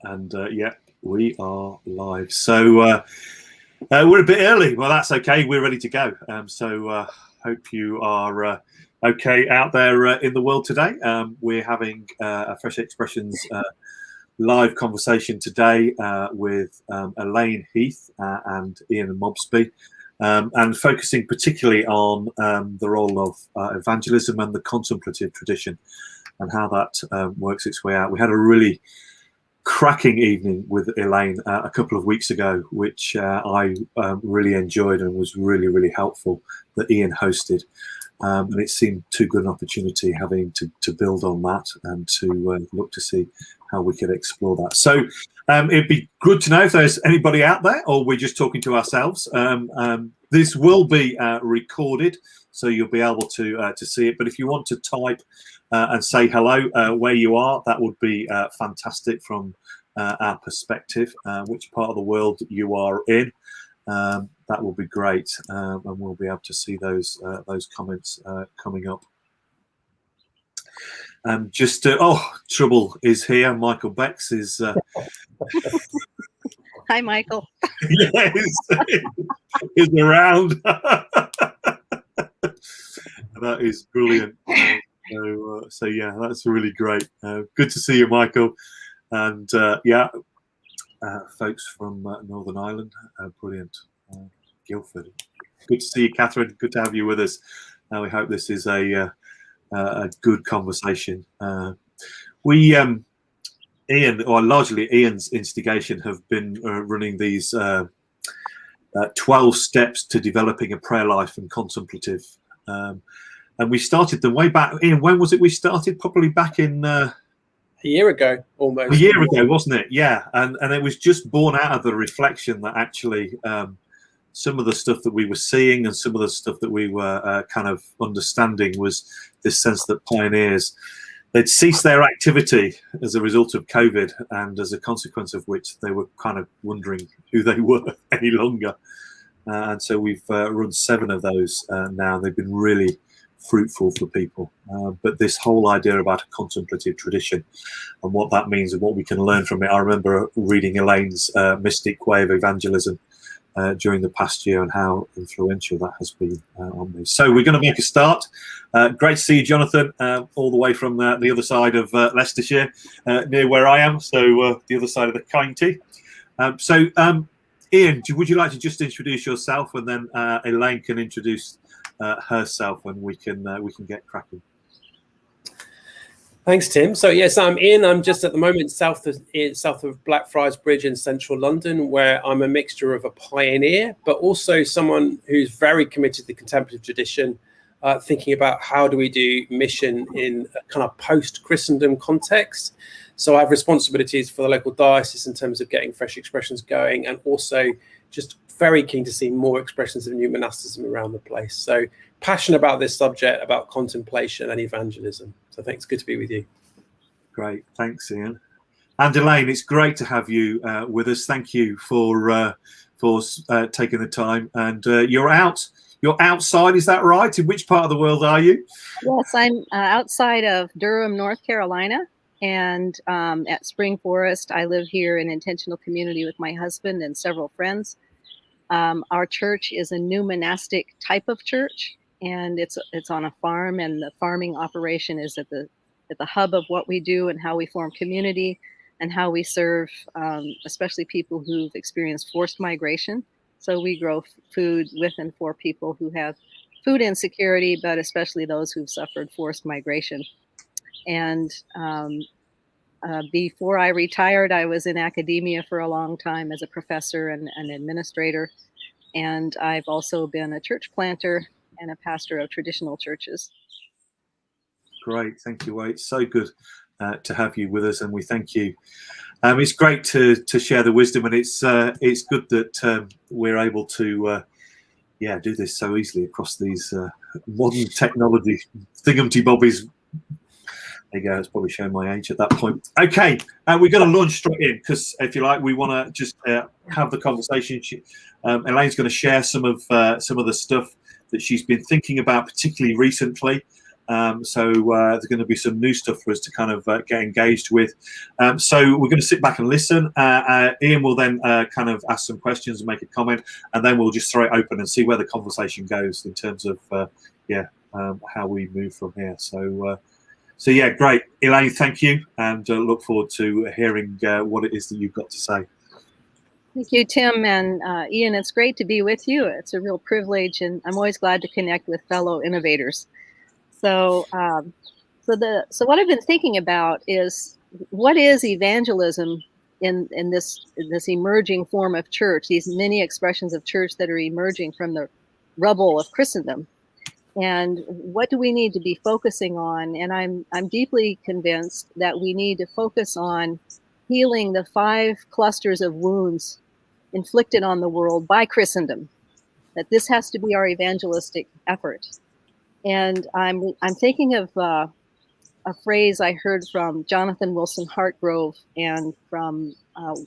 And yeah, we are live. So we're a bit early. Well, that's okay. We're ready to go. So hope you are okay out there in the world today. We're having a Fresh Expressions live conversation today with Elaine Heath and Ian Mobsby, and focusing particularly on the role of evangelism and the contemplative tradition and how that works its way out. We had a really cracking evening with Elaine a couple of weeks ago, which I really enjoyed and was really, really helpful, that Ian hosted. And it seemed too good an opportunity having to build on that and to look to see how we could explore that. So it'd be good to know if there's anybody out there or we're just talking to ourselves. This will be recorded, so you'll be able to see it. But if you want to type and say hello where you are, that would be fantastic from our perspective, which part of the world you are in. That will be great, and we'll be able to see those comments coming up. Trouble is here. Michael Bex is. Hi, Michael. Yes, is around. That is brilliant. So yeah, that's really great. Good to see you, Michael, and folks from Northern Ireland, brilliant. Guildford, good to see you, Catherine. Good to have you with us. We hope this is a good conversation. Ian, or largely Ian's instigation, have been running these 12 steps to developing a prayer life and contemplative. And we started them way back. Ian, when was it we started? Probably back in a year ago, almost. A year ago, wasn't it? Yeah, and it was just born out of the reflection that actually some of the stuff that we were seeing and some of the stuff that we were kind of understanding was this sense that pioneers, they'd ceased their activity as a result of COVID, and as a consequence of which they were kind of wondering who they were any longer. And so we've run 7 of those now. They've been really fruitful for people, but this whole idea about a contemplative tradition and what that means and what we can learn from it. I remember reading Elaine's Mystic Way of Evangelism during the past year and how influential that has been on me. So we're going to make a start. Great to see you, Jonathan, all the way from the other side of Leicestershire, near where I am, so the other side of the county. Ian, would you like to just introduce yourself, and then Elaine can introduce herself, and we can get cracking. Thanks, Tim. So yes, I'm Ian. I'm just at the moment south of Blackfriars Bridge in central London, where I'm a mixture of a pioneer, but also someone who's very committed to the contemplative tradition, thinking about how do we do mission in a kind of post-Christendom context. So I have responsibilities for the local diocese in terms of getting Fresh Expressions going, and also just very keen to see more expressions of new monasticism around the place. So passionate about this subject, about contemplation and evangelism. So thanks, good to be with you. Great, thanks, Ian. And Elaine, it's great to have you with us. Thank you for taking the time. And you're outside, is that right? In which part of the world are you? Yes, I'm outside of Durham, North Carolina, and at Spring Forest. I live here in intentional community with my husband and several friends. Our church is a new monastic type of church, and it's on a farm, and the farming operation is at the hub of what we do and how we form community and how we serve, especially people who've experienced forced migration. So we grow food with and for people who have food insecurity, but especially those who've suffered forced migration. And before I retired, I was in academia for a long time as a professor and an administrator. And I've also been a church planter and a pastor of traditional churches. Great, thank you. Well, it's so good to have you with us, and we thank you. It's great to share the wisdom, and it's good that we're able to do this so easily across these modern technology thingamty-bobbies. There you go, it's probably showing my age at that point. Okay, we're going to launch straight in, because if you like, we want to just have the conversation. Elaine's going to share some of the stuff that she's been thinking about, particularly recently, So there's going to be some new stuff for us to kind of get engaged with. So we're going to sit back and listen. Ian will then kind of ask some questions and make a comment, and then we'll just throw it open and see where the conversation goes in terms of how we move from here. So yeah, great, Elaine. Thank you, and look forward to hearing what it is that you've got to say. Thank you, Tim and Ian. It's great to be with you. It's a real privilege, and I'm always glad to connect with fellow innovators. So, so what I've been thinking about is, what is evangelism in this emerging form of church? These many expressions of church that are emerging from the rubble of Christendom, and what do we need to be focusing on? And I'm deeply convinced that we need to focus on healing the 5 clusters of wounds inflicted on the world by Christendom. That this has to be our evangelistic effort. And I'm thinking of a phrase I heard from Jonathan Wilson Hartgrove and from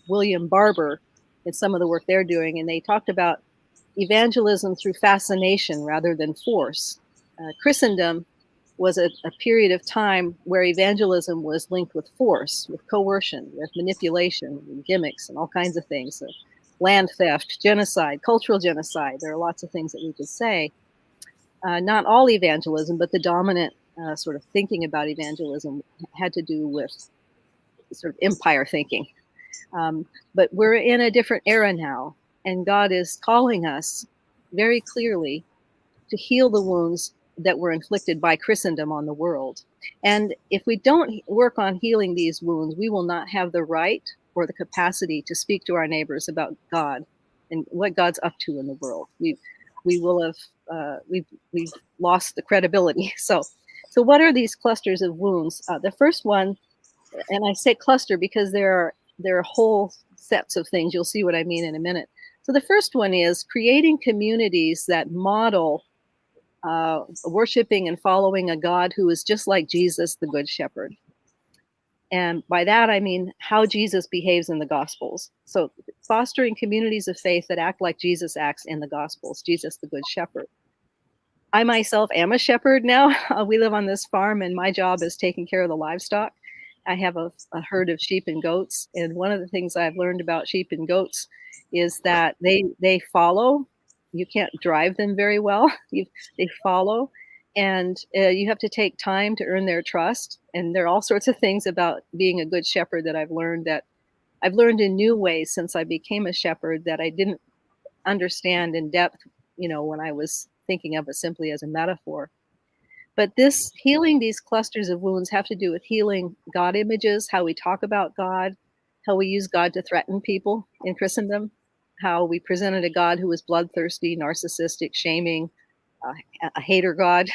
William Barber in some of the work they're doing, and they talked about evangelism through fascination rather than force. Christendom was a period of time where evangelism was linked with force, with coercion, with manipulation, and gimmicks, and all kinds of things. Land theft, genocide, cultural genocide. There are lots of things that we could say. Not all evangelism, but the dominant sort of thinking about evangelism had to do with sort of empire thinking. But we're in a different era now, and God is calling us very clearly to heal the wounds that were inflicted by Christendom on the world. And if we don't work on healing these wounds, we will not have the right or the capacity to speak to our neighbors about God and what God's up to in the world. We will have we've lost the credibility. So what are these clusters of wounds? The first one, and I say cluster because there are whole sets of things. You'll see what I mean in a minute. So the first one is creating communities that model worshiping and following a God who is just like Jesus, the Good Shepherd. And by that, I mean how Jesus behaves in the Gospels. So fostering communities of faith that act like Jesus acts in the Gospels, Jesus, the Good Shepherd. I myself am a shepherd now. We live on this farm, and my job is taking care of the livestock. I have a herd of sheep and goats. And one of the things I've learned about sheep and goats is that they follow. You can't drive them very well. They follow. And you have to take time to earn their trust. And there are all sorts of things about being a good shepherd that I've learned in new ways since I became a shepherd that I didn't understand in depth, when I was thinking of it simply as a metaphor. But this healing these clusters of wounds have to do with healing God images, how we talk about God, how we use God to threaten people in Christendom, how we presented a God who was bloodthirsty, narcissistic, shaming, a hater God.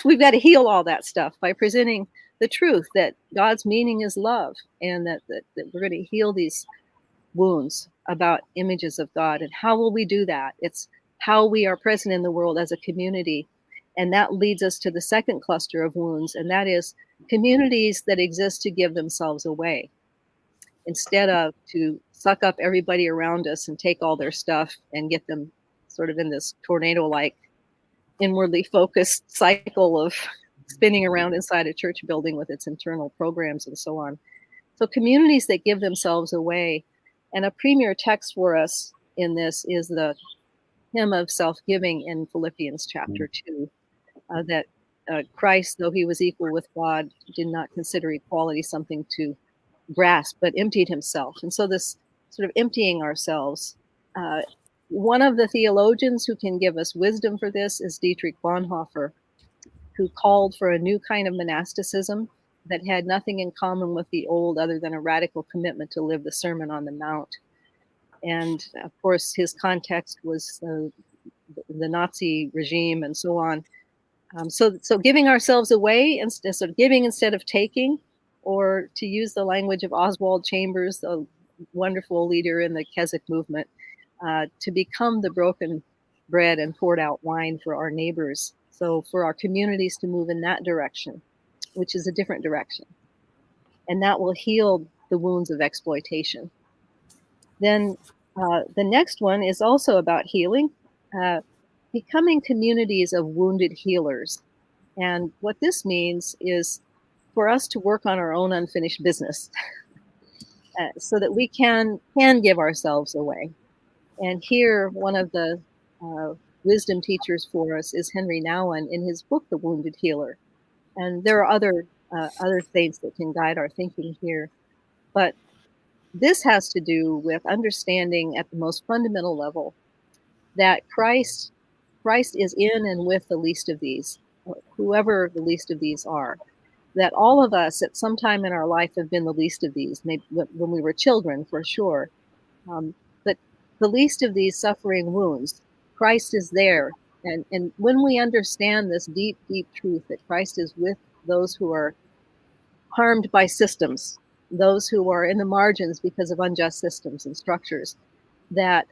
We've got to heal all that stuff by presenting the truth that God's meaning is love, and that we're going to heal these wounds about images of God. And how will we do that? It's how we are present in the world as a community. And that leads us to the second cluster of wounds, and that is communities that exist to give themselves away instead of to suck up everybody around us and take all their stuff and get them sort of in this tornado-like, inwardly focused cycle of spinning around inside a church building with its internal programs and so on. So communities that give themselves away. And a premier text for us in this is the hymn of self-giving in Philippians chapter 2, that Christ, though he was equal with God, did not consider equality something to grasp, but emptied himself. And so this sort of emptying ourselves, one of the theologians who can give us wisdom for this is Dietrich Bonhoeffer, who called for a new kind of monasticism that had nothing in common with the old other than a radical commitment to live the Sermon on the Mount. And of course, his context was the Nazi regime and so on. So giving ourselves away, sort of giving instead of taking, or to use the language of Oswald Chambers, the wonderful leader in the Keswick movement, to become the broken bread and poured out wine for our neighbors. So for our communities to move in that direction, which is a different direction. And that will heal the wounds of exploitation. Then the next one is also about healing, becoming communities of wounded healers. And what this means is for us to work on our own unfinished business so that we can give ourselves away. And here, one of the wisdom teachers for us is Henry Nouwen in his book, The Wounded Healer. And there are other saints that can guide our thinking here. But this has to do with understanding at the most fundamental level that Christ is in and with the least of these, whoever the least of these are. That all of us at some time in our life have been the least of these, maybe when we were children, for sure. But the least of these suffering wounds, Christ is there. And when we understand this deep, deep truth that Christ is with those who are harmed by systems, those who are in the margins because of unjust systems and structures, that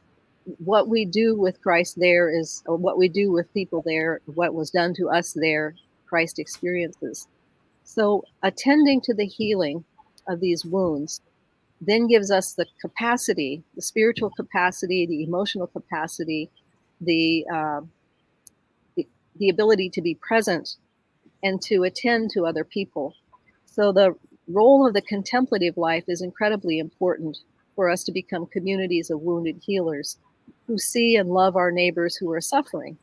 what we do with Christ there is, or what we do with people there, what was done to us there, Christ experiences. So attending to the healing of these wounds then gives us the capacity, the spiritual capacity, the emotional capacity, the ability to be present and to attend to other people. So the role of the contemplative life is incredibly important for us to become communities of wounded healers who see and love our neighbors who are suffering.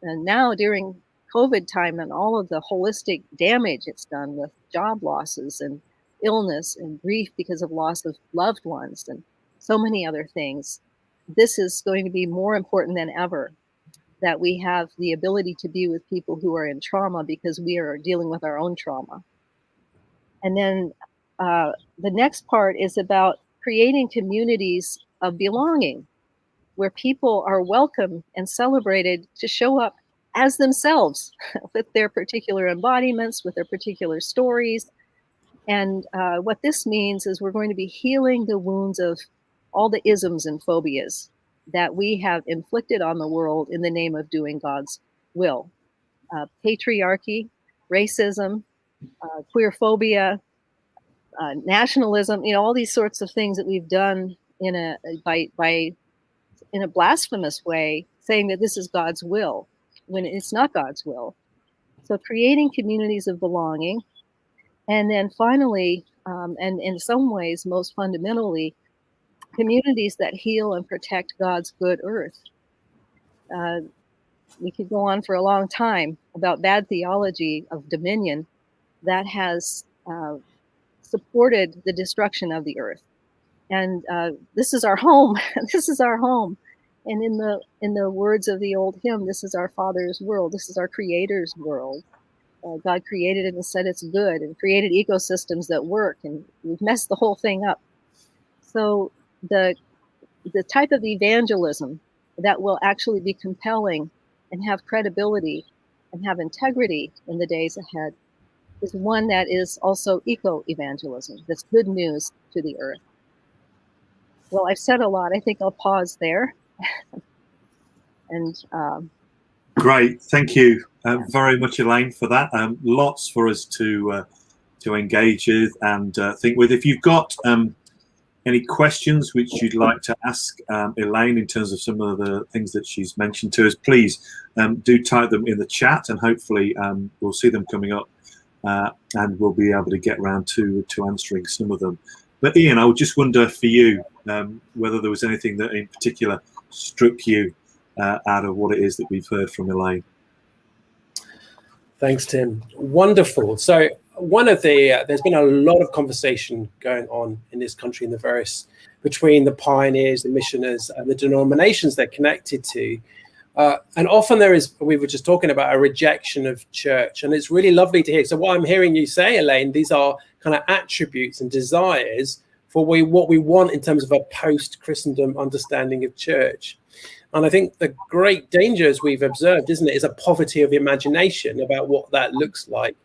And now during COVID time and all of the holistic damage it's done with job losses and illness and grief because of loss of loved ones and so many other things, this is going to be more important than ever, that we have the ability to be with people who are in trauma because we are dealing with our own trauma. And then the next part is about creating communities of belonging where people are welcome and celebrated to show up as themselves with their particular embodiments, with their particular stories. And what this means is we're going to be healing the wounds of all the isms and phobias that we have inflicted on the world in the name of doing God's will. Patriarchy, racism, queerphobia, nationalism, all these sorts of things that we've done in a blasphemous way, saying that this is God's will when it's not God's will. So creating communities of belonging. And then finally, and in some ways, most fundamentally, communities that heal and protect God's good earth. We could go on for a long time about bad theology of dominion that has supported the destruction of the earth. And this is our home. This is our home. And in the words of the old hymn, this is our Father's world. This is our Creator's world. God created it and said it's good, and created ecosystems that work, and we've messed the whole thing up. So the type of evangelism that will actually be compelling and have credibility and have integrity in the days ahead is one that is also eco-evangelism. That's good news to the earth. Well, I've said a lot. I think I'll pause there. And great, thank you very much, Elaine, for that. Lots for us to engage with and think with. If you've got any questions which you'd like to ask Elaine in terms of some of the things that she's mentioned to us, please do type them in the chat, and hopefully we'll see them coming up and we'll be able to get around to answering some of them. But Ian, I would just wonder for you whether there was anything that in particular struck you out of what it is that we've heard from Elaine. Thanks, Tim. Wonderful. So one of the there's been a lot of conversation going on in this country in the various between the pioneers, the missioners, and the denominations they're connected to. And often there is, we were just talking about a rejection of church, and it's really lovely to hear. So what I'm hearing you say, Elaine, these are kind of attributes and desires for what we want in terms of a post-Christendom understanding of church. And I think the great danger, as we've observed, isn't it, is a poverty of imagination about what that looks like.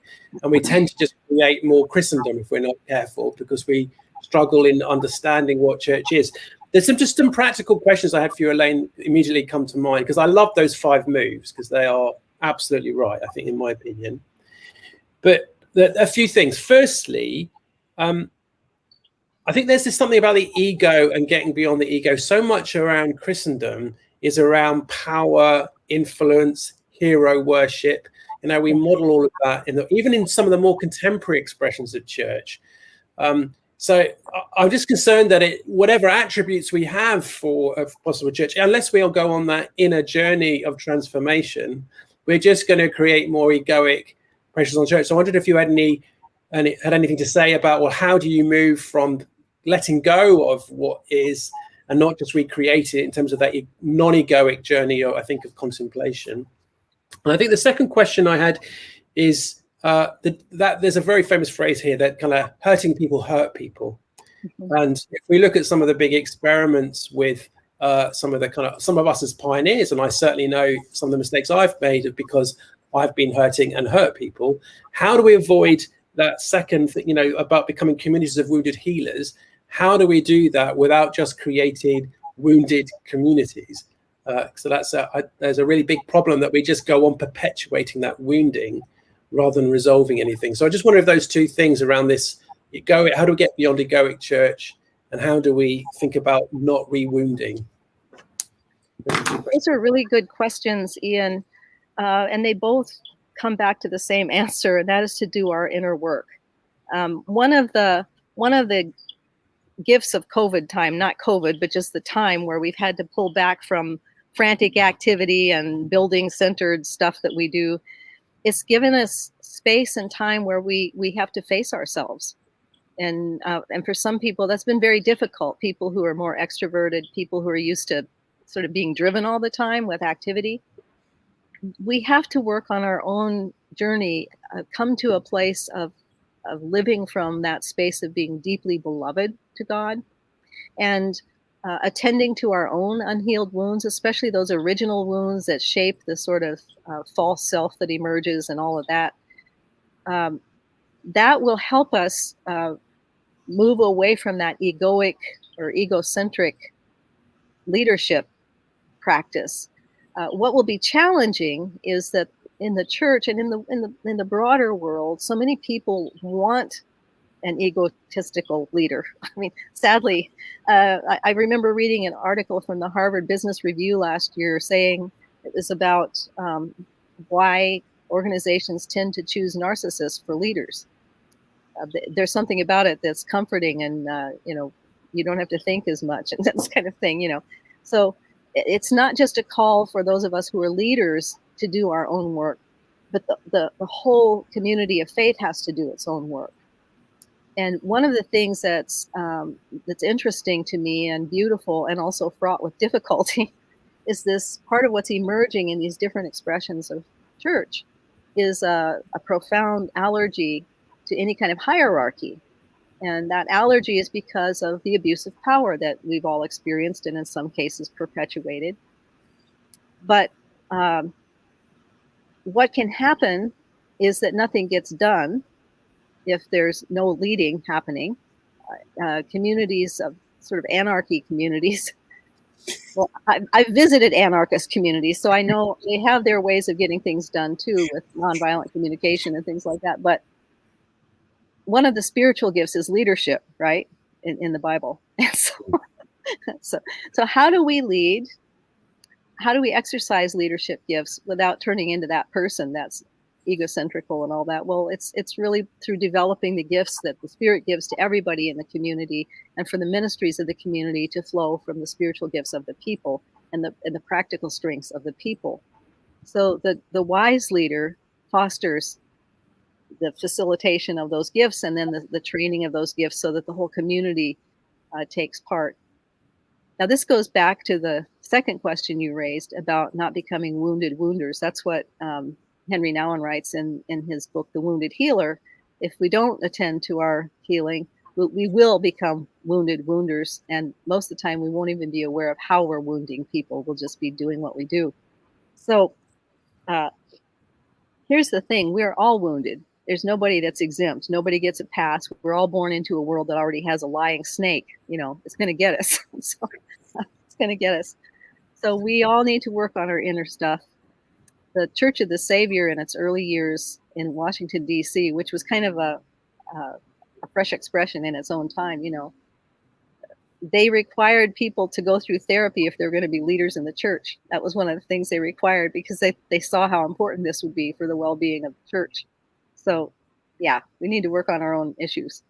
And we tend to just create more Christendom if we're not careful, because we struggle in understanding what church is. There's just some practical questions I had for you, Elaine, immediately come to mind, because I love those 5 moves, because they are absolutely right, I think, in my opinion. But a few things. Firstly, I think there's just something about the ego and getting beyond the ego. So much around Christendom is around power, influence, hero worship. we model all of that even in some of the more contemporary expressions of church. So I'm just concerned that whatever attributes we have for a possible church, unless we all go on that inner journey of transformation, we're just going to create more egoic pressures on church. So I wondered if you had anything to say about, well, how do you move from letting go of what is and not just recreate it in terms of that non-egoic journey, or I think of contemplation. And I think the second question I had is that there's a very famous phrase here that kind of hurting people hurt people. And if we look at some of the big experiments with some of us as pioneers, and I certainly know some of the mistakes I've made because I've been hurting and hurt people. How do we avoid that second thing, about becoming communities of wounded healers? How do we do that without just creating wounded communities? So there's a really big problem that we just go on perpetuating that wounding rather than resolving anything. So I just wonder if those two things around this, how do we get beyond egoic church, and how do we think about not re-wounding? Those are really good questions, Ian. And they both come back to the same answer, and that is to do our inner work. One of the gifts of COVID time, not COVID, but just the time where we've had to pull back from frantic activity and building centered stuff that we do, it's given us space and time where we have to face ourselves. And for some people, that's been very difficult. People who are more extroverted, people who are used to sort of being driven all the time with activity. We have to work on our own journey, come to a place of living from that space of being deeply beloved to God, and attending to our own unhealed wounds, especially those original wounds that shape the sort of false self that emerges and all of that. That will help us move away from that egoic or egocentric leadership practice. What will be challenging is that in the church and in the broader world, so many people want an egotistical leader. I mean, sadly, I remember reading an article from the Harvard Business Review last year saying it was about why organizations tend to choose narcissists for leaders. There's something about it that's comforting, and you don't have to think as much, and that kind of thing. So it's not just a call for those of us who are leaders to do our own work, but the whole community of faith has to do its own work. And one of the things that's interesting to me and beautiful and also fraught with difficulty is this part of what's emerging in these different expressions of church is a profound allergy to any kind of hierarchy. And that allergy is because of the abuse of power that we've all experienced and in some cases perpetuated. But what can happen is that nothing gets done if there's no leading happening. Communities of sort of anarchy communities. Well, I've visited anarchist communities, so I know they have their ways of getting things done too, with nonviolent communication and things like that. But one of the spiritual gifts is leadership, right? In the Bible. So how do we lead? How do we exercise leadership gifts without turning into that person that's egocentrical and all that? Well, it's really through developing the gifts that the Spirit gives to everybody in the community, and for the ministries of the community to flow from the spiritual gifts of the people and the practical strengths of the people. So the wise leader fosters the facilitation of those gifts, and then the training of those gifts so that the whole community takes part. Now, this goes back to the second question you raised about not becoming wounded wounders. That's what Henry Nouwen writes in his book, The Wounded Healer. If we don't attend to our healing, we will become wounded wounders. And most of the time, we won't even be aware of how we're wounding people. We'll just be doing what we do. So here's the thing. We're all wounded. There's nobody that's exempt. Nobody gets a pass. We're all born into a world that already has a lying snake. It's going to get us. So it's going to get us. So we all need to work on our inner stuff. The Church of the Savior in its early years in Washington, D.C., which was kind of a fresh expression in its own time, they required people to go through therapy if they're going to be leaders in the church. That was one of the things they required, because they saw how important this would be for the well-being of the church. So, yeah, we need to work on our own issues.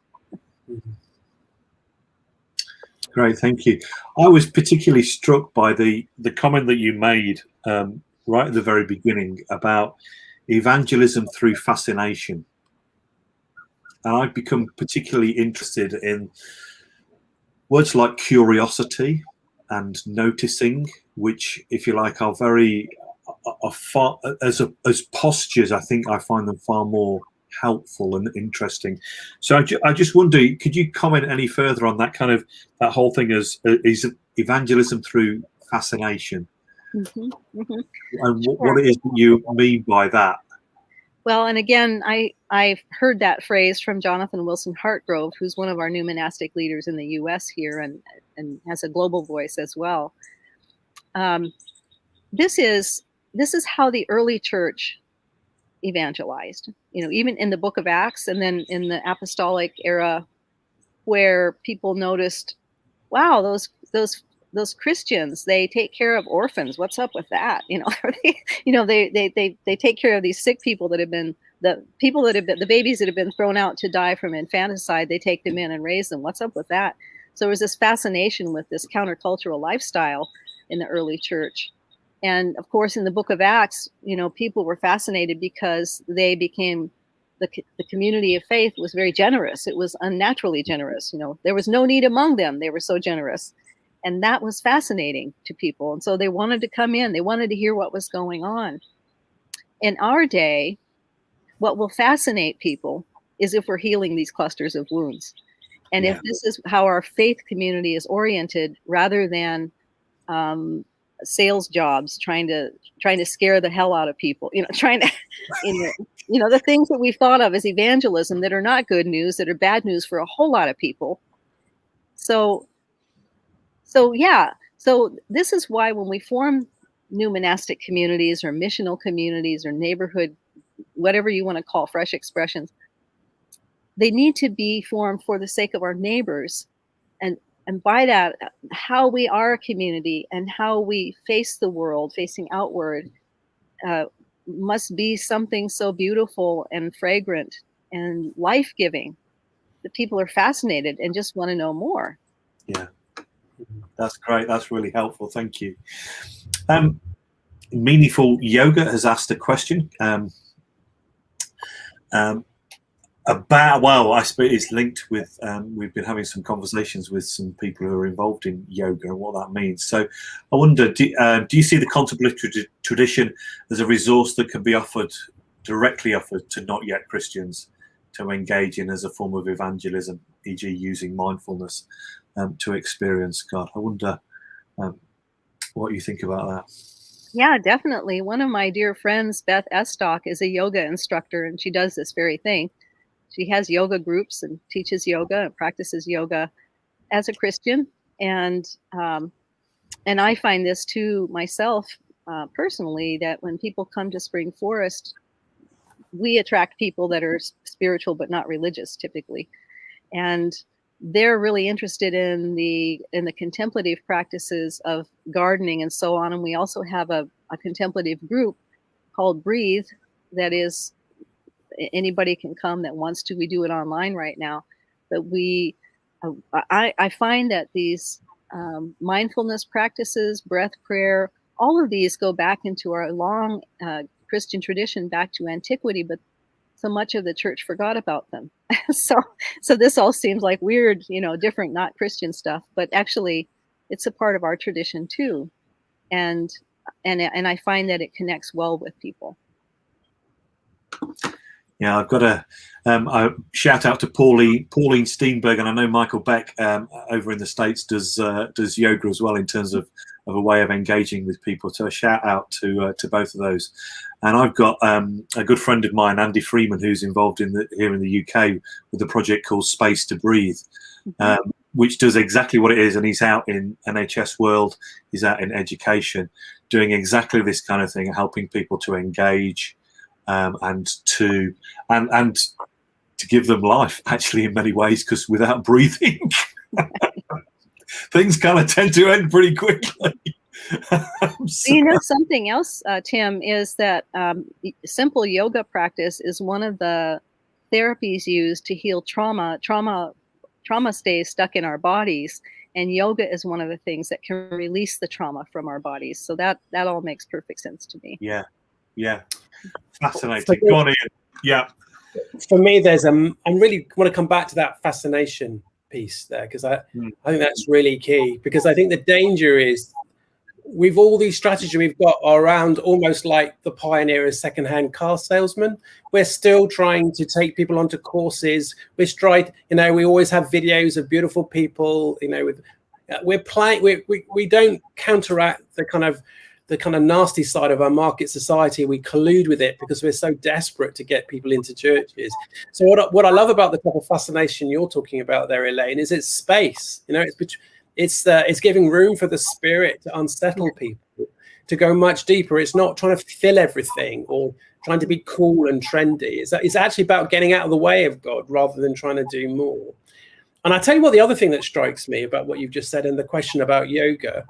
Great, thank you. I was particularly struck by the comment that you made right at the very beginning about evangelism through fascination. And I've become particularly interested in words like curiosity and noticing, which, if you like, are very far, as postures. I think I find them far more helpful and interesting. So I just wonder, could you comment any further on that whole thing is evangelism through fascination? Mm-hmm, mm-hmm. And Sure. what it is that you mean by that? Well, and again, I've heard that phrase from Jonathan Wilson Hartgrove, who's one of our new monastic leaders in the U.S. here, and has a global voice as well. This is how the early church evangelized. Even in the Book of Acts, and then in the apostolic era, where people noticed, wow, those Christians, they take care of orphans. What's up with that? They take care of these sick people that have been the babies that have been thrown out to die from infanticide. They take them in and raise them. What's up with that? So there was this fascination with this countercultural lifestyle in the early church. And of course, in the Book of Acts, people were fascinated because they became the community of faith was very generous. It was unnaturally generous. There was no need among them. They were so generous. And that was fascinating to people. And so they wanted to come in. They wanted to hear what was going on. In our day, what will fascinate people is if we're healing these clusters of wounds. And if this is how our faith community is oriented, rather than sales jobs, trying to scare the hell out of people, trying to, the things that we've thought of as evangelism that are not good news, that are bad news for a whole lot of people. So this is why when we form new monastic communities or missional communities or neighborhood, whatever you want to call fresh expressions, they need to be formed for the sake of our neighbors. And by that, how we are a community and how we face the world, facing outward, must be something so beautiful and fragrant and life-giving that people are fascinated and just want to know more. Yeah. That's great. That's really helpful. Thank you. Meaningful Yoga has asked a question about, well, I suppose it's linked with, we've been having some conversations with some people who are involved in yoga and what that means. So I wonder, do you see the contemplative tradition as a resource that can be directly offered to not yet Christians to engage in as a form of evangelism, e.g. using mindfulness to experience God? I wonder what you think about that. Yeah, definitely. One of my dear friends, Beth Estock, is a yoga instructor, and she does this very thing. She has yoga groups and teaches yoga and practices yoga as a Christian. And I find this too myself personally, that when people come to Spring Forest, we attract people that are spiritual but not religious typically. And they're really interested in the contemplative practices of gardening and so on. And we also have a contemplative group called Breathe that is, anybody can come that wants to. We do it online right now. But I find that these mindfulness practices, breath, prayer, all of these go back into our long Christian tradition, back to antiquity, but so much of the church forgot about them. So this all seems like weird, different, not Christian stuff, but actually it's a part of our tradition too. And I find that it connects well with people. Yeah, I've got a shout out to Pauline Steenberg, and I know Michael Beck over in the States does yoga as well in terms of a way of engaging with people. So a shout out to both of those. And I've got a good friend of mine, Andy Freeman, who's involved here in the UK with a project called Space to Breathe, which does exactly what it is. And he's out in NHS world, he's out in education, doing exactly this kind of thing, helping people to engage. And to give them life, actually, in many ways, because without breathing, things kind of tend to end pretty quickly. You know, something else, Tim, is that simple yoga practice is one of the therapies used to heal trauma. Trauma stays stuck in our bodies, and yoga is one of the things that can release the trauma from our bodies. So that all makes perfect sense to me. Yeah, fascinating. Go on, Ian. Yeah. For me, I really want to come back to that fascination piece there, because I think that's really key. Because I think the danger is, with all these strategies we've got around, almost like the pioneer as secondhand car salesman, we're still trying to take people onto courses. We always have videos of beautiful people, we don't counteract the kind of nasty side of our market society. We collude with it because we're so desperate to get people into churches. So what I love about the type of fascination you're talking about there, Elaine, is it's space. It's giving room for the spirit to unsettle people, to go much deeper. It's not trying to fill everything or trying to be cool and trendy. It's actually about getting out of the way of God rather than trying to do more. And I tell you what, the other thing that strikes me about what you've just said and the question about yoga,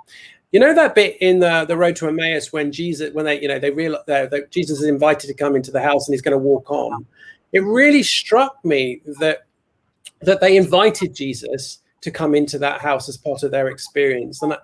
you know that bit in the Road to Emmaus when Jesus is invited to come into the house and he's going to walk on. It really struck me that they invited Jesus to come into that house as part of their experience. And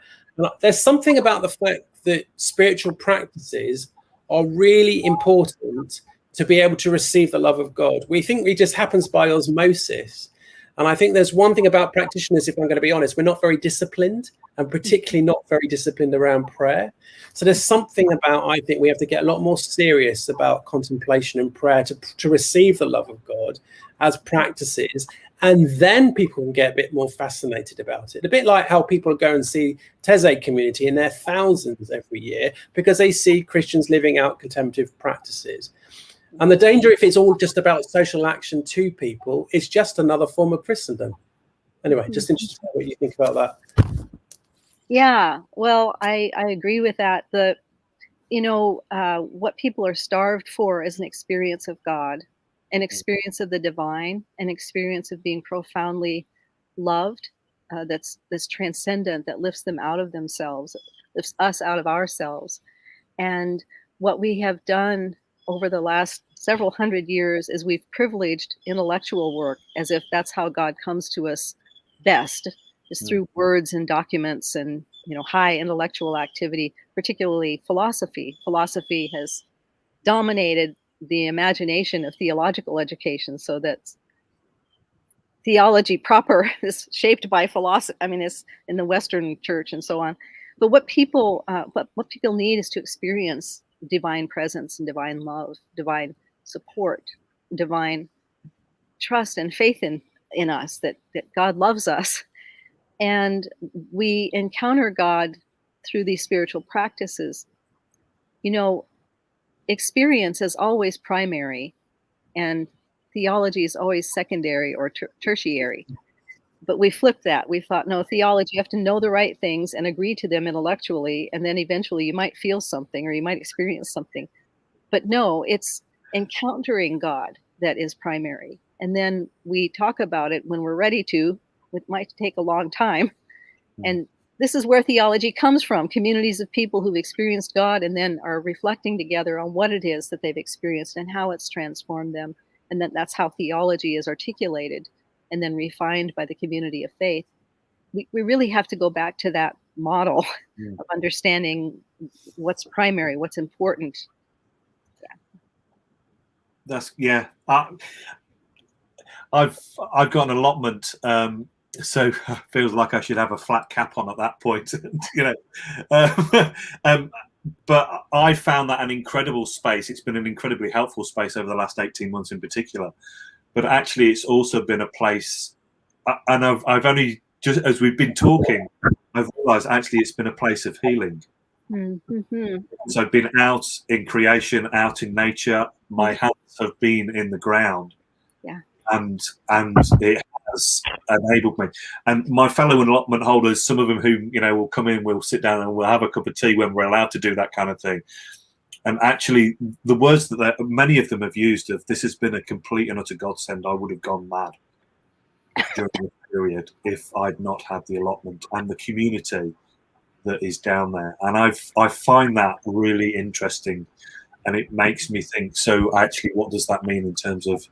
there's something about the fact that spiritual practices are really important to be able to receive the love of God. We think it just happens by osmosis. And I think there's one thing about practitioners, if I'm going to be honest, we're not very disciplined, and particularly not very disciplined around prayer. So there's something about, I think we have to get a lot more serious about contemplation and prayer to receive the love of God as practices. And then people can get a bit more fascinated about it. A bit like how people go and see Taizé community in their thousands every year because they see Christians living out contemplative practices. And the danger, if it's all just about social action to people, is just another form of Christendom. Anyway, just interested in what you think about that. Yeah, well, I agree with that. What people are starved for is an experience of God, an experience of the divine, an experience of being profoundly loved, that's transcendent, that lifts them out of themselves, lifts us out of ourselves. And what we have done over the last several hundred years is we've privileged intellectual work as if that's how God comes to us best, is through words and documents and high intellectual activity, particularly philosophy. Philosophy has dominated the imagination of theological education, so that theology proper is shaped by philosophy. I mean, it's in the Western church and so on. But what people need is to experience divine presence and divine love, divine support, divine trust and faith in us, that God loves us. And we encounter God through these spiritual practices. Experience is always primary, and theology is always secondary or tertiary. But we flipped that. We thought, no, theology, you have to know the right things and agree to them intellectually, and then eventually you might feel something or you might experience something. But no, it's encountering God that is primary. And then we talk about it when we're ready to. It might take a long time. And this is where theology comes from, communities of people who've experienced God and then are reflecting together on what it is that they've experienced and how it's transformed them. And that's how theology is articulated and then refined by the community of faith. We really have to go back to that model of understanding what's primary, what's important. I've got an allotment, so it feels like I should have a flat cap on at that point, but I found that an incredible space. It's been an incredibly helpful space over the last 18 months in particular. But actually, it's also been a place, and I've only, just as we've been talking, I've realised actually it's been a place of healing. Mm-hmm. So I've been out in creation, out in nature. My hands have been in the ground. Yeah. And it has enabled me. And my fellow allotment holders, some of them who will come in, we'll sit down and we'll have a cup of tea when we're allowed to do that kind of thing. And actually, the words that many of them have used of this has been a complete and utter godsend. I would have gone mad during period if I'd not had the allotment and the community that is down there. And I find that really interesting, and it makes me think, so actually what does that mean in terms of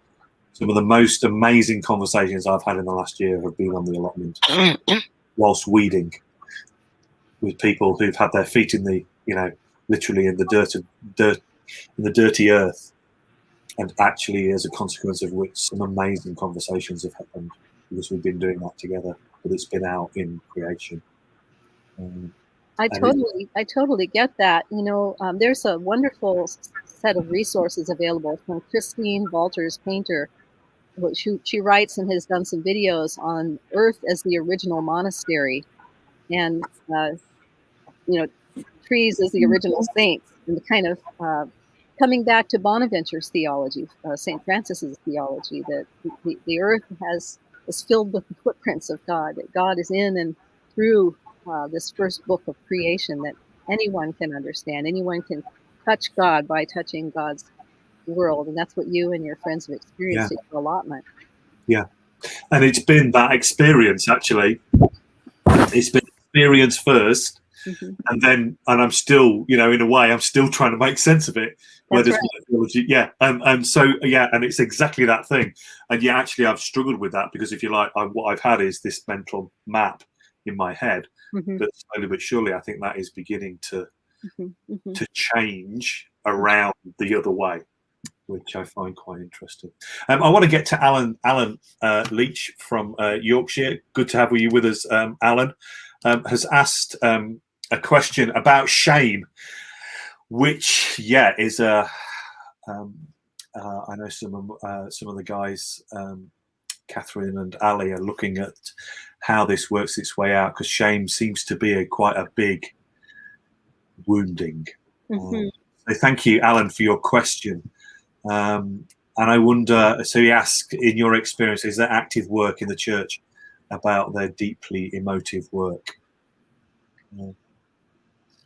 some of the most amazing conversations I've had in the last year have been on the allotment whilst weeding with people who've had their feet in the, literally in the in the dirty earth, and actually as a consequence of which some amazing conversations have happened because we've been doing that together, but it's been out in creation. I totally get that. There's a wonderful set of resources available from Christine Walters Painter, which she writes and has done some videos on Earth as the original monastery, and trees as the original saints, and the kind of coming back to Bonaventure's theology, St. Francis's theology, that the earth is filled with the footprints of God, that God is in and through this first book of creation that anyone can understand. Anyone can touch God by touching God's world, and that's what you and your friends have experienced at your allotment. Yeah, and it's been that experience, actually. It's been experience first, and I'm still, in a way, I'm still trying to make sense of it. Where there's theology, and it's exactly that thing. And actually, I've struggled with that because, if you like, what I've had is this mental map in my head, but slowly but surely, I think that is beginning to change around the other way, which I find quite interesting. I want to get to Alan Leach from Yorkshire. Good to have you with us, Alan. Has asked a question about shame, which is I know some of the guys, Catherine and Ali, are looking at how this works its way out, because shame seems to be quite a big wounding. So thank you, Alan, for your question. And I wonder, so he asked, in your experience, is there active work in the church about their deeply emotive work?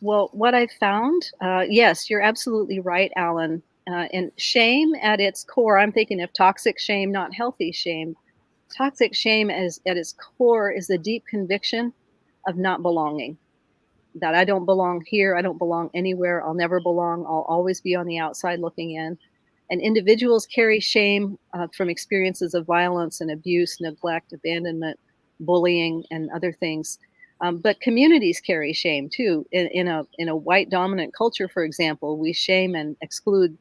Well, what I found, yes, you're absolutely right, Alan. And shame at its core, I'm thinking of toxic shame, not healthy shame. Toxic shame at its core is the deep conviction of not belonging. That I don't belong here, I don't belong anywhere, I'll never belong, I'll always be on the outside looking in. And individuals carry shame from experiences of violence and abuse, neglect, abandonment, bullying, and other things. But communities carry shame too. In a white dominant culture, for example, we shame and exclude,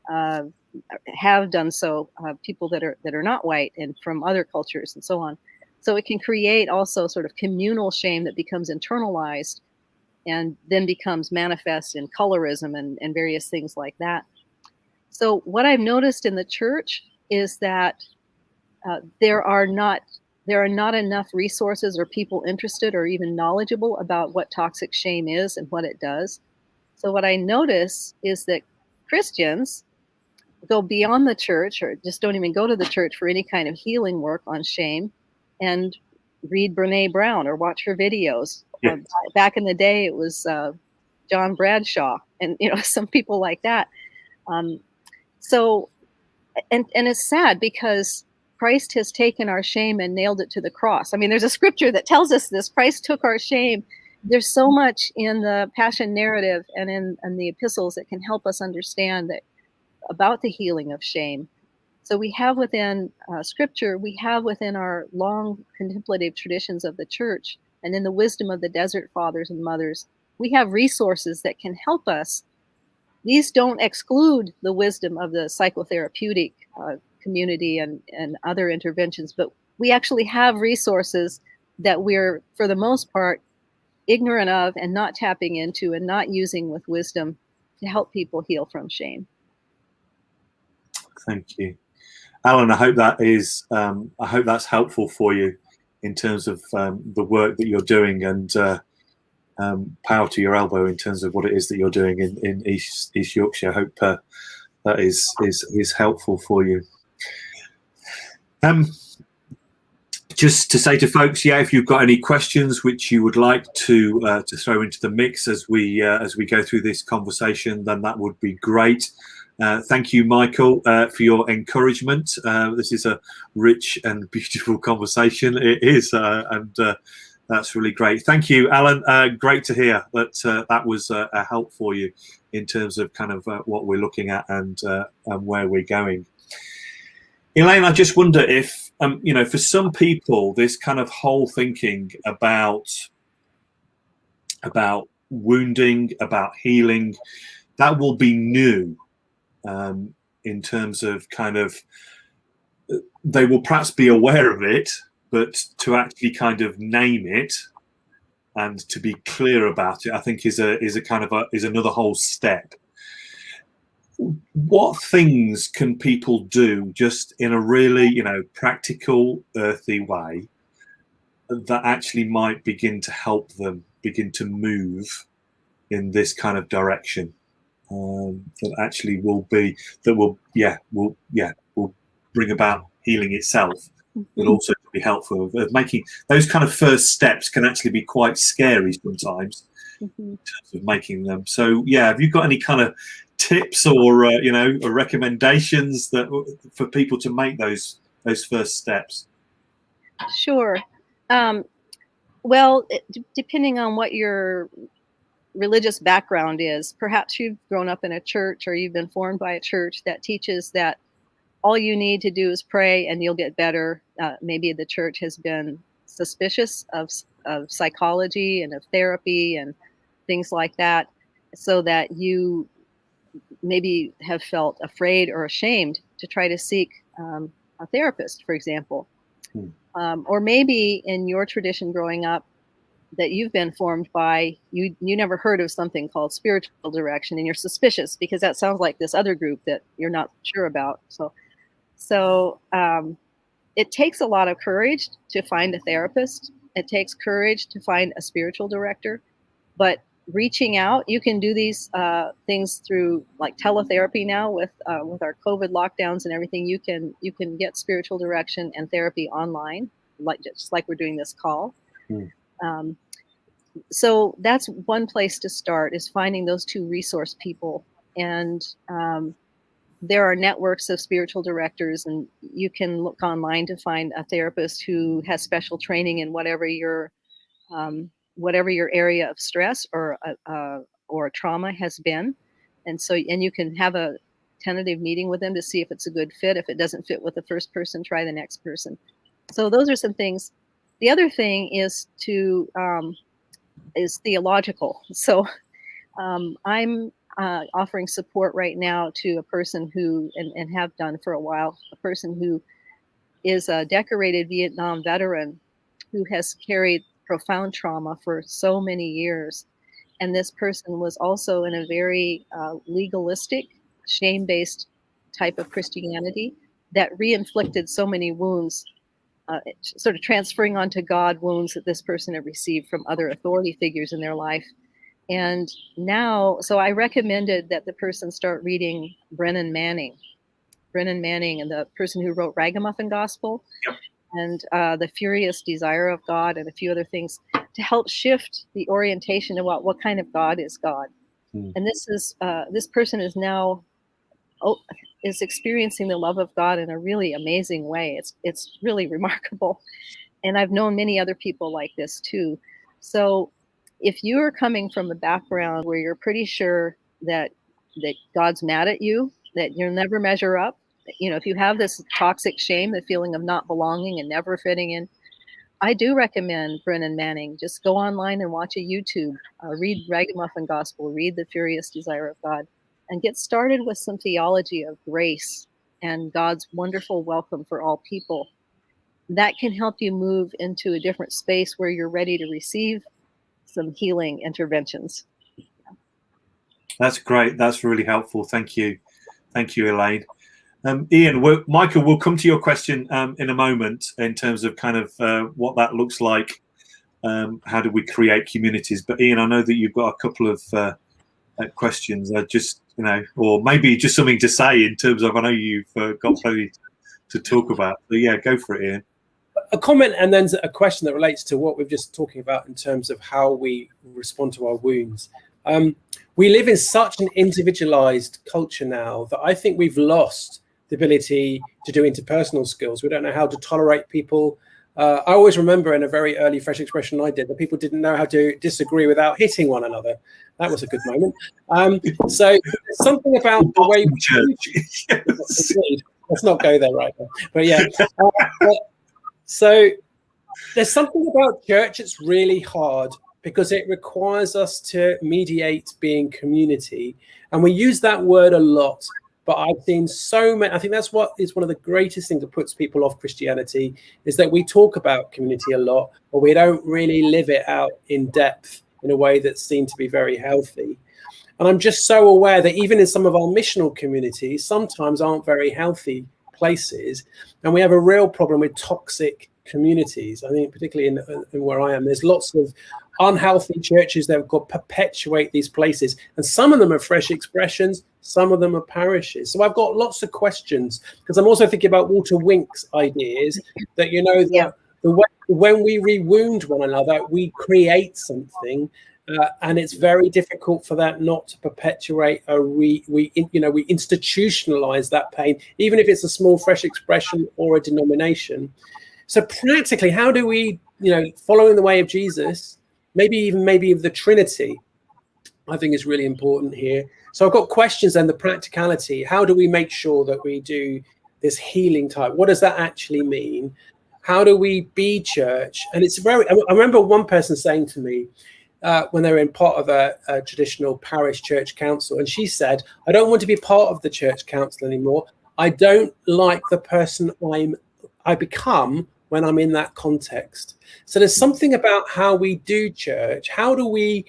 have done so, people that are not white and from other cultures and so on. So it can create also sort of communal shame that becomes internalized and then becomes manifest in colorism and various things like that. So what I've noticed in the church is that there are not enough resources or people interested or even knowledgeable about what toxic shame is and what it does. So what I notice is that Christians go beyond the church or just don't even go to the church for any kind of healing work on shame and read Brene Brown or watch her videos. Back in the day, it was John Bradshaw and some people like that. So it's sad because Christ has taken our shame and nailed it to the cross. I mean, there's a scripture that tells us this. Christ took our shame. There's so much in the Passion narrative and in the epistles that can help us understand that about the healing of shame. So we have within scripture, we have within our long contemplative traditions of the church and in the wisdom of the desert fathers and mothers, we have resources that can help us. These don't exclude the wisdom of the psychotherapeutic community and other interventions, but we actually have resources that we're, for the most part, ignorant of and not tapping into and not using with wisdom to help people heal from shame. Thank you, Alan. I hope that is. I hope that's helpful for you in terms of the work that you're doing, and power to your elbow in terms of what it is that you're doing in East Yorkshire. I hope that is helpful for you. Just to say to folks, if you've got any questions which you would like to throw into the mix as we go through this conversation, then that would be great. Thank you, Michael, for your encouragement. This is a rich and beautiful conversation. It is, and that's really great. Thank you, Alan. Great to hear that that was a help for you in terms of kind of what we're looking at and where we're going. Elaine, I just wonder if, you know, for some people, this kind of whole thinking about wounding, about healing, that will be new. In terms of kind of, they will perhaps be aware of it, but to actually kind of name it and to be clear about it, I think is another whole step. What things can people do just in a really, you know, practical, earthy way that actually might begin to help them begin to move in this kind of direction? That actually will bring about healing itself, but also to be helpful. Making those kind of first steps can actually be quite scary sometimes in terms of making them. So yeah, have you got any kind of tips or you know, or recommendations that for people to make those first steps? Sure. Well, depending on what your religious background is, perhaps you've grown up in a church or you've been formed by a church that teaches that all you need to do is pray and you'll get better. Maybe the church has been suspicious of psychology and of therapy and things like that, so that you maybe have felt afraid or ashamed to try to seek a therapist, for example. Or maybe in your tradition growing up that you've been formed by, you never heard of something called spiritual direction, and you're suspicious because that sounds like this other group that you're not sure about. So it takes a lot of courage to find a therapist. It takes courage to find a spiritual director, but reaching out, you can do these things through like teletherapy now with our COVID lockdowns and everything. You can get spiritual direction and therapy online, just like we're doing this call. So that's one place to start, is finding those two resource people. And there are networks of spiritual directors, and you can look online to find a therapist who has special training in whatever your area of stress or trauma has been. And you can have a tentative meeting with them to see if it's a good fit. If it doesn't fit with the first person, try the next person. So those are some things. The other thing is is theological. So I'm offering support right now to a person who, and have done for a while, a person who is a decorated Vietnam veteran who has carried profound trauma for so many years. And this person was also in a very legalistic, shame-based type of Christianity that re-inflicted so many wounds, sort of transferring onto God wounds that this person had received from other authority figures in their life. And now, so I recommended that the person start reading Brennan Manning, and the person who wrote Ragamuffin Gospel. Yep. And The Furious Desire of God, and a few other things to help shift the orientation about what kind of God is God. And this person is now is experiencing the love of God in a really amazing way. It's really remarkable. And I've known many other people like this too. So if you're coming from a background where you're pretty sure that God's mad at you, that you'll never measure up, you know, if you have this toxic shame, the feeling of not belonging and never fitting in, I do recommend Brennan Manning. Just go online and watch a YouTube, read Ragamuffin Gospel, read The Furious Desire of God, and get started with some theology of grace and God's wonderful welcome for all people. That can help you move into a different space where you're ready to receive some healing interventions. That's great. That's really helpful. Thank you. Thank you, Elaine. Ian, Michael, we'll come to your question in a moment in terms of kind of what that looks like. How do we create communities? But Ian, I know that you've got a couple of questions. Just, you know, or maybe just something to say in terms of, I know you've got plenty to talk about. So yeah, go for it, Ian. A comment and then a question that relates to what we've just talking about in terms of how we respond to our wounds. We live in such an individualized culture now that I think we've lost the ability to do interpersonal skills. We don't know how to tolerate people. I always remember in a very early Fresh Expression I did that people didn't know how to disagree without hitting one another. That was a good moment. So there's something about the way we church. Let's not go there right now. But yeah. So there's something about church that's really hard because it requires us to mediate being community. And we use that word a lot. But I've seen so many, I think that's what is one of the greatest things that puts people off Christianity, is that we talk about community a lot, but we don't really live it out in depth in a way that's seen to be very healthy. And I'm just so aware that even in some of our missional communities, sometimes aren't very healthy places. And we have a real problem with toxic communities. I think particularly in where I am, there's lots of unhealthy churches that have got perpetuate these places. And some of them are Fresh Expressions, some of them are parishes. So I've got lots of questions because I'm also thinking about Walter Wink's ideas that, you know, the way when we rewound one another, we create something. And it's very difficult for that not to perpetuate we institutionalize that pain, even if it's a small Fresh Expression or a denomination. So practically, how do we, following the way of Jesus, maybe of the Trinity, I think is really important here. So I've got questions and the practicality. How do we make sure that we do this healing type? What does that actually mean? How do we be church? And it's I remember one person saying to me, when they were in part of a traditional parish church council, and she said, I don't want to be part of the church council anymore. I don't like the person I become when I'm in that context. So there's something about how we do church. How do we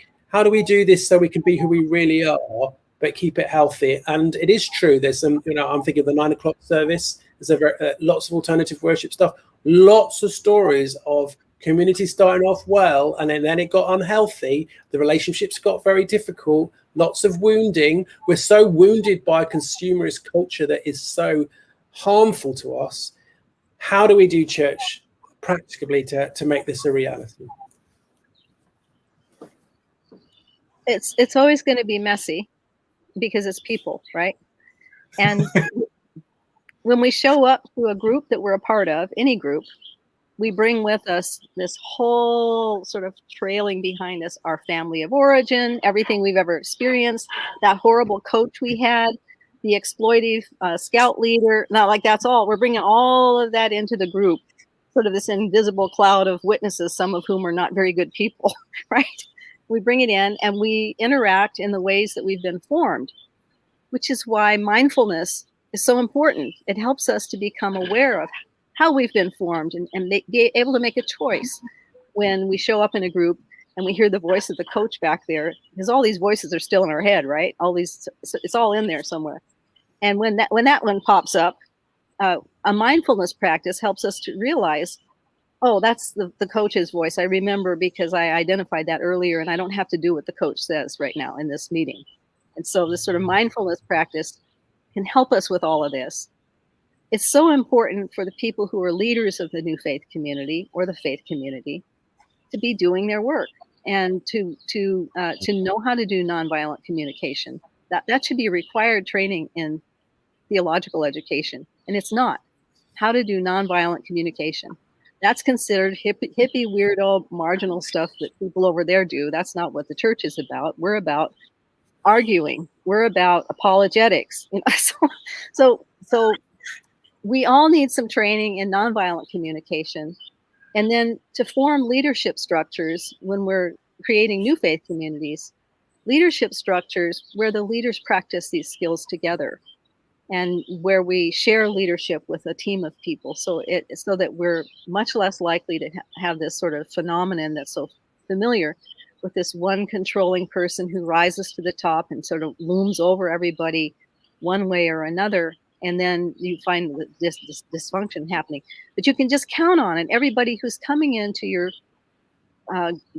do this so we can be who we really are, but keep it healthy? And it is true. There's some, I'm thinking of the 9 o'clock service. There's lots of alternative worship stuff, lots of stories of community starting off well, and then it got unhealthy. The relationships got very difficult, lots of wounding. We're so wounded by a consumerist culture that is so harmful to us. How do we do church practically to make this a reality? It's always going to be messy because it's people, right? And when we show up to a group that we're a part of, any group, we bring with us this whole sort of trailing behind us, our family of origin, everything we've ever experienced, that horrible coach we had, the exploitive scout leader. Not like that's all. We're bringing all of that into the group, sort of this invisible cloud of witnesses, some of whom are not very good people, right? We bring it in and we interact in the ways that we've been formed, which is why mindfulness is so important. It helps us to become aware of how we've been formed and be able to make a choice when we show up in a group and we hear the voice of the coach back there, because all these voices are still in our head, right? It's all in there somewhere. And when that one pops up, a mindfulness practice helps us to realize, oh, that's the coach's voice. I remember because I identified that earlier, and I don't have to do what the coach says right now in this meeting. And so this sort of mindfulness practice can help us with all of this. It's so important for the people who are leaders of the new faith community or the faith community to be doing their work and to know how to do nonviolent communication. That should be required training in theological education, and it's not. How to do nonviolent communication. That's considered hippie, weirdo, marginal stuff that people over there do. That's not what the church is about. We're about arguing. We're about apologetics. So we all need some training in nonviolent communication. And then to form leadership structures when we're creating new faith communities, leadership structures where the leaders practice these skills together and where we share leadership with a team of people so that we're much less likely to have this sort of phenomenon that's so familiar with this one controlling person who rises to the top and sort of looms over everybody one way or another. And then you find this dysfunction happening. But you can just count on it. Everybody who's coming into your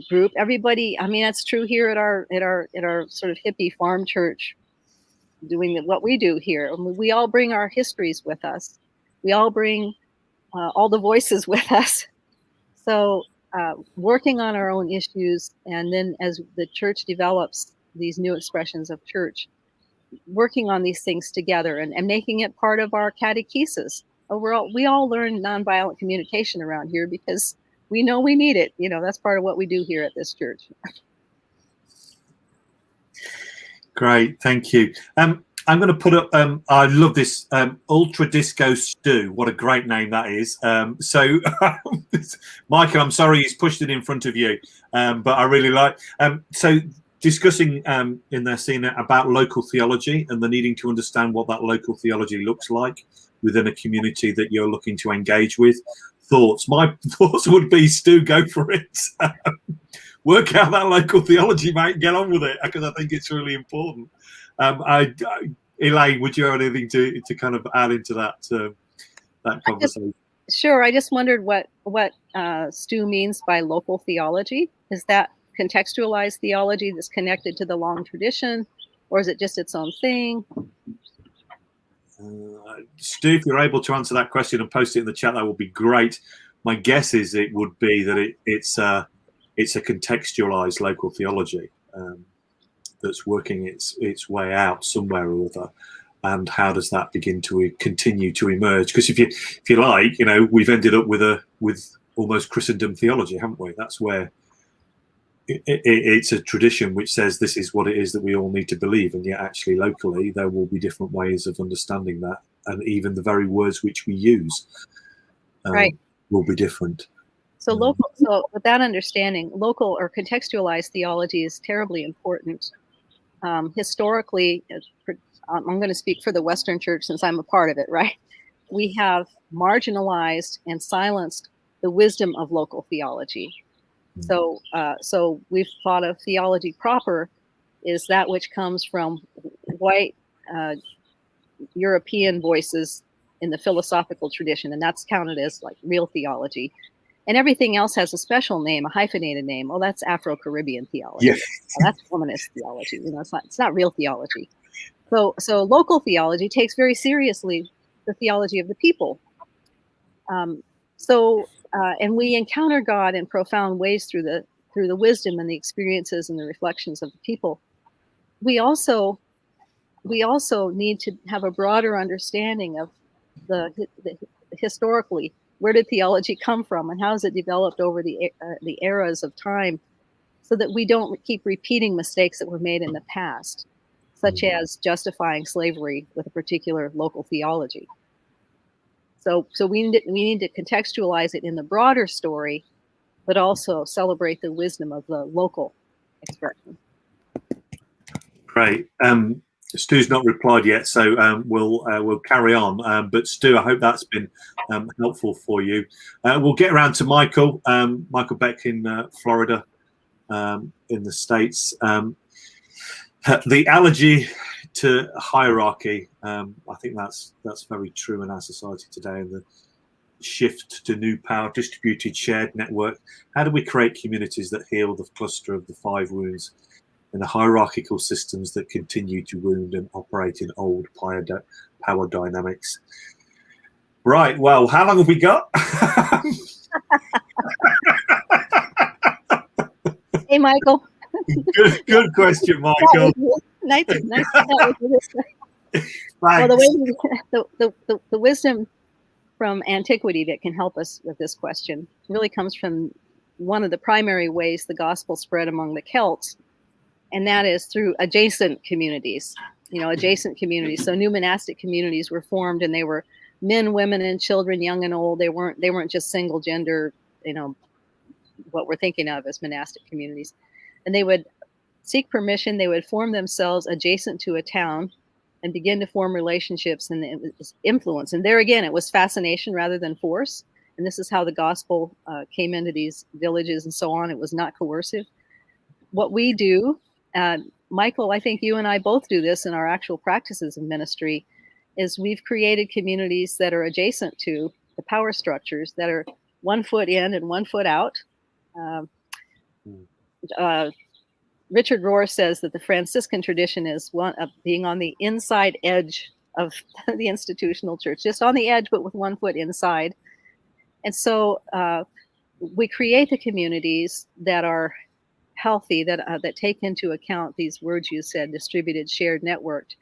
group, everybody. I mean, that's true here at our sort of hippie farm church, doing what we do here. I mean, we all bring our histories with us. We all bring all the voices with us. So working on our own issues, and then as the church develops, these new expressions of church, working on these things together and making it part of our catechesis. We all learn nonviolent communication around here because we know we need it. That's part of what we do here at this church. Great, thank you. I'm going to put up, I love this, Ultra Disco Stew. What a great name that is. So, Michael, I'm sorry he's pushed it in front of you, but I really like. So, discussing in their scene about local theology and the needing to understand what that local theology looks like within a community that you're looking to engage with. Thoughts? My thoughts would be, Stu, go for it. Work out that local theology, mate. Get on with it, because I think it's really important. Elaine, would you have anything to kind of add into that conversation? Sure. I just wondered what Stu means by local theology. Is that contextualized theology that's connected to the long tradition, or is it just its own thing? Stu, if you're able to answer that question and post it in the chat, that would be great. My guess is it would be that it's a contextualized local theology that's working its way out somewhere or other. And how does that begin to continue to emerge? Because if you like, we've ended up with almost Christendom theology, haven't we? That's where it's a tradition which says this is what it is that we all need to believe, and yet actually locally there will be different ways of understanding that, and even the very words which we use will be different. So with that understanding, local or contextualized theology is terribly important. Historically, I'm going to speak for the Western Church since I'm a part of it, right? We have marginalized and silenced the wisdom of local theology. So we've thought of theology proper is that which comes from white European voices in the philosophical tradition, and that's counted as like real theology. And everything else has a special name, a hyphenated name. Oh, that's Afro-Caribbean theology. Yes. Well, that's womanist theology. It's not real theology. So local theology takes very seriously the theology of the people. And we encounter God in profound ways through the wisdom and the experiences and the reflections of the people. We also need to have a broader understanding of the historically, where did theology come from, and how has it developed over the eras of time, so that we don't keep repeating mistakes that were made in the past, such as justifying slavery with a particular local theology. So we need to contextualize it in the broader story, but also celebrate the wisdom of the local expression. Great. Stu's not replied yet, so we'll carry on. But Stu, I hope that's been helpful for you. We'll get around to Michael Beck in Florida, in the States. The allergy to hierarchy, I think that's very true in our society today, and the shift to new power, distributed, shared network. How do we create communities that heal the cluster of the 5 wounds in the hierarchical systems that continue to wound and operate in old power dynamics? Right, well, how long have we got? Hey, Michael. Good question, Michael. Nice. Well, the wisdom from antiquity that can help us with this question really comes from one of the primary ways the gospel spread among the Celts, and that is through adjacent communities. So new monastic communities were formed, and they were men, women, and children, young and old. They weren't just single gender, what we're thinking of as monastic communities. And they would seek permission. They would form themselves adjacent to a town and begin to form relationships and influence. And there again, it was fascination rather than force. And this is how the gospel came into these villages and so on. It was not coercive. What we do, Michael, I think you and I both do this in our actual practices of ministry, is we've created communities that are adjacent to the power structures, that are 1 foot in and 1 foot out. Richard Rohr says that the Franciscan tradition is one of being on the inside edge of the institutional church, just on the edge, but with 1 foot inside. And so we create the communities that are healthy, that take into account these words you said, distributed, shared, networked,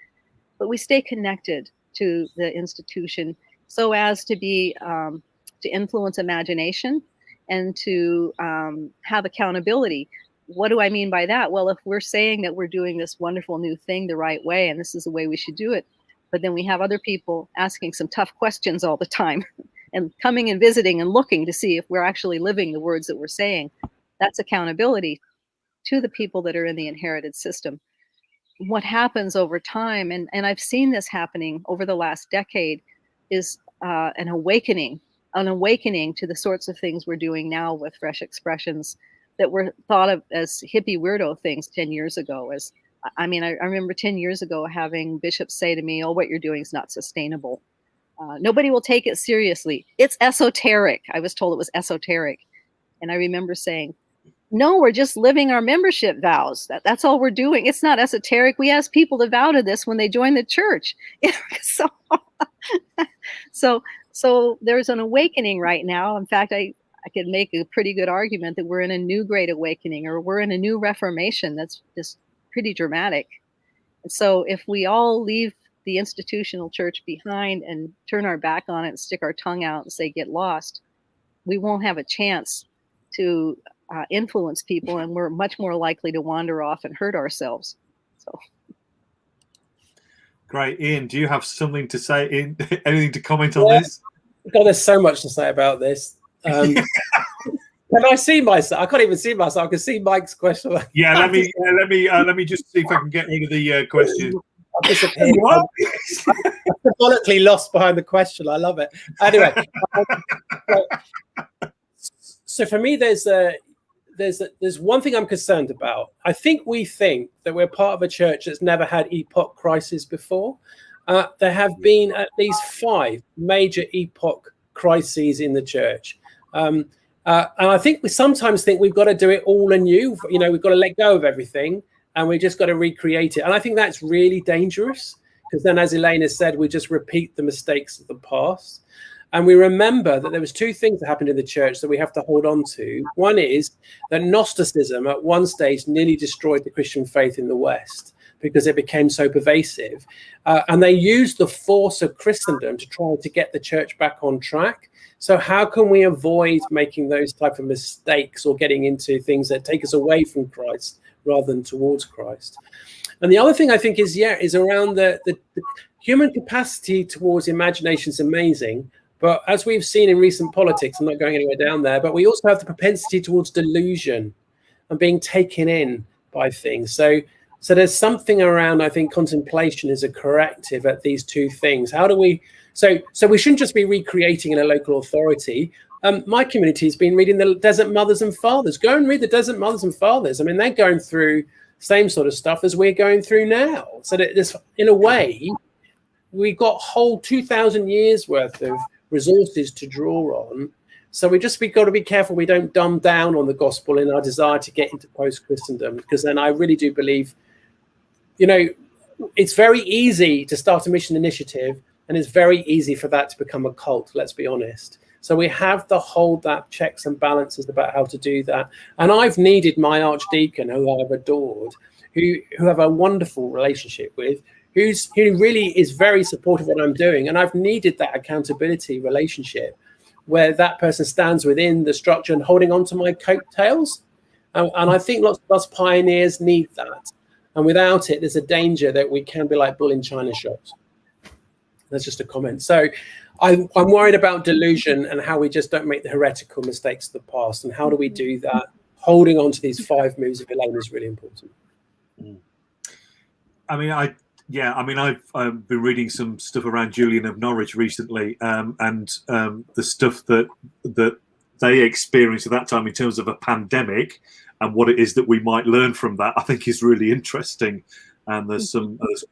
but we stay connected to the institution so as to be to influence imagination and to have accountability. What do I mean by that? Well, if we're saying that we're doing this wonderful new thing the right way and this is the way we should do it, but then we have other people asking some tough questions all the time and coming and visiting and looking to see if we're actually living the words that we're saying, that's accountability to the people that are in the inherited system. What happens over time, and I've seen this happening over the last decade, is an awakening to the sorts of things we're doing now with fresh expressions that were thought of as hippie weirdo things 10 years ago. I remember 10 years ago having bishops say to me, "Oh, what you're doing is not sustainable. Nobody will take it seriously. It's esoteric." I was told it was esoteric. And I remember saying, "No, we're just living our membership vows. That's all we're doing. It's not esoteric. We ask people to vow to this when they join the church." So there's an awakening right now. In fact, I could make a pretty good argument that we're in a new great awakening, or we're in a new reformation that's just pretty dramatic. And so if we all leave the institutional church behind and turn our back on it and stick our tongue out and say, "Get lost," we won't have a chance to influence people, and we're much more likely to wander off and hurt ourselves. So. Great. Ian, do you have something to say? Anything to comment on this? God, there's so much to say about this. Can I see myself? I can't even see myself. I can see Mike's question. Yeah, let me just see if I can get rid of the question. I've disappeared. I'm symbolically lost behind the question. I love it. Anyway, so for me, there's one thing I'm concerned about. I think we think that we're part of a church that's never had epoch crises before. There have been at least 5 major epoch crises in the church. And I think we sometimes think we've got to do it all anew. We've got to let go of everything and we just got to recreate it. And I think that's really dangerous, because then, as Elaine has said, we just repeat the mistakes of the past. And we remember that there was 2 things that happened in the church that we have to hold on to. One is that Gnosticism at one stage nearly destroyed the Christian faith in the West because it became so pervasive. And they used the force of Christendom to try to get the church back on track. So how can we avoid making those type of mistakes or getting into things that take us away from Christ rather than towards Christ? And the other thing I think is around the human capacity towards imagination is amazing. But as we've seen in recent politics, I'm not going anywhere down there, but we also have the propensity towards delusion and being taken in by things. So there's something around, I think, contemplation is a corrective at these 2 things. How do we, so we shouldn't just be recreating in a local authority. My community has been reading the Desert Mothers and Fathers. Go and read the Desert Mothers and Fathers. I mean, they're going through same sort of stuff as we're going through now. So that this, in a way, we got whole 2,000 years worth of resources to draw on. So we got to be careful we don't dumb down on the gospel in our desire to get into post-Christendom, because then I really do believe, it's very easy to start a mission initiative and it's very easy for that to become a cult, let's be honest. So we have to hold that checks and balances about how to do that. And I've needed my archdeacon, who I've adored, who have a wonderful relationship with, who really is very supportive of what I'm doing. And I've needed that accountability relationship where that person stands within the structure and holding on to my coattails. And I think lots of us pioneers need that. And without it, there's a danger that we can be like bull in china shops. That's just a comment. So I'm worried about delusion and how we just don't make the heretical mistakes of the past. And how do we do that? Holding on to these 5 moves of Elaine is really important. I've been reading some stuff around Julian of Norwich recently, and the stuff that they experienced at that time in terms of a pandemic and what it is that we might learn from that, I think is really interesting. And there's